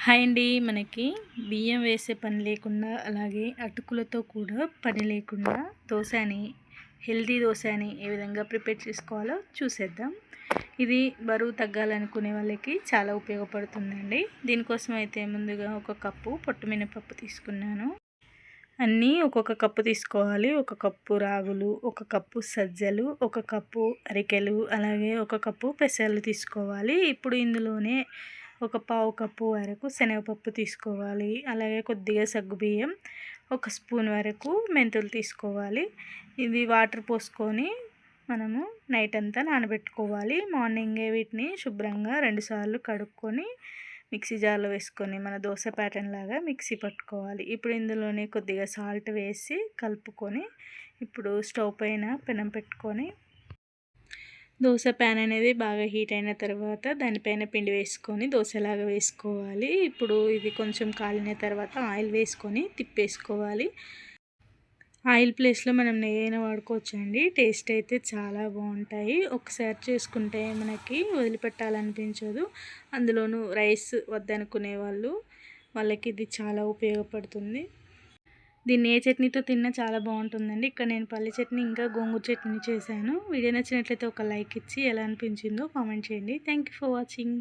Hi అండి. మనకి బియ్యం వేసే పని లేకుండా, అలాగే అటుకులతో కూడా పని లేకుండా హెల్తీ దోశ అని ఏ విధంగా ప్రిపేర్ చేసుకోవాలో చూసేద్దాం. ఇది బరువు తగ్గాలనుకునే వాళ్ళకి చాలా ఉపయోగపడుతుందండి. దీనికోసం అయితే ముందుగా ఒక కప్పు పొట్టు మినపప్పు తీసుకున్నాను. అన్నీ ఒక్కొక్క కప్పు తీసుకోవాలి. ఒక కప్పు రాగులు, ఒక కప్పు సజ్జలు, ఒక కప్పు అరికెలు, అలాగే ఒక కప్పు పెసలు తీసుకోవాలి. ఇప్పుడు ఇందులోనే ఒక పావు కప్పు వరకు శనగపప్పు తీసుకోవాలి. అలాగే కొద్దిగా సగ్గుబియ్యం, ఒక స్పూన్ వరకు మెంతులు తీసుకోవాలి. ఇది వాటర్ పోసుకొని మనము నైట్ అంతా నానబెట్టుకోవాలి. మార్నింగే వీటిని శుభ్రంగా 2 సార్లు కడుక్కొని మిక్సీ జార్లో వేసుకొని మన దోశ ప్యాటర్న్ లాగా మిక్సీ పట్టుకోవాలి. ఇప్పుడు ఇందులోనే కొద్దిగా సాల్ట్ వేసి కలుపుకొని ఇప్పుడు స్టవ్ పైన పెనం పెట్టుకొని దోశ ప్యాన్ అనేది బాగా హీట్ అయిన తర్వాత దానిపైన పిండి వేసుకొని దోశలాగా వేసుకోవాలి. ఇప్పుడు ఇది కొంచెం కాలిన తర్వాత ఆయిల్ వేసుకొని తిప్పేసుకోవాలి. ఆయిల్ ప్లేస్లో మనం నెయ్యిన వాడుకోవచ్చండి. టేస్ట్ అయితే చాలా బాగుంటాయి. ఒకసారి చేసుకుంటే మనకి వదిలిపెట్టాలనిపించదు. అందులోనూ రైస్ వద్దనుకునే వాళ్ళకి ఇది చాలా ఉపయోగపడుతుంది. దీన్ని ఏ చట్నీతో తిన్నా చాలా బాగుంటుందండి. ఇక్కడ నేను పల్లి చట్నీ ఇంకా గోంగూర చట్నీ చేశాను. వీడియో నచ్చినట్లయితే ఒక లైక్ ఇచ్చి ఎలా అనిపించిందో కామెంట్ చేయండి. Thank you for watching.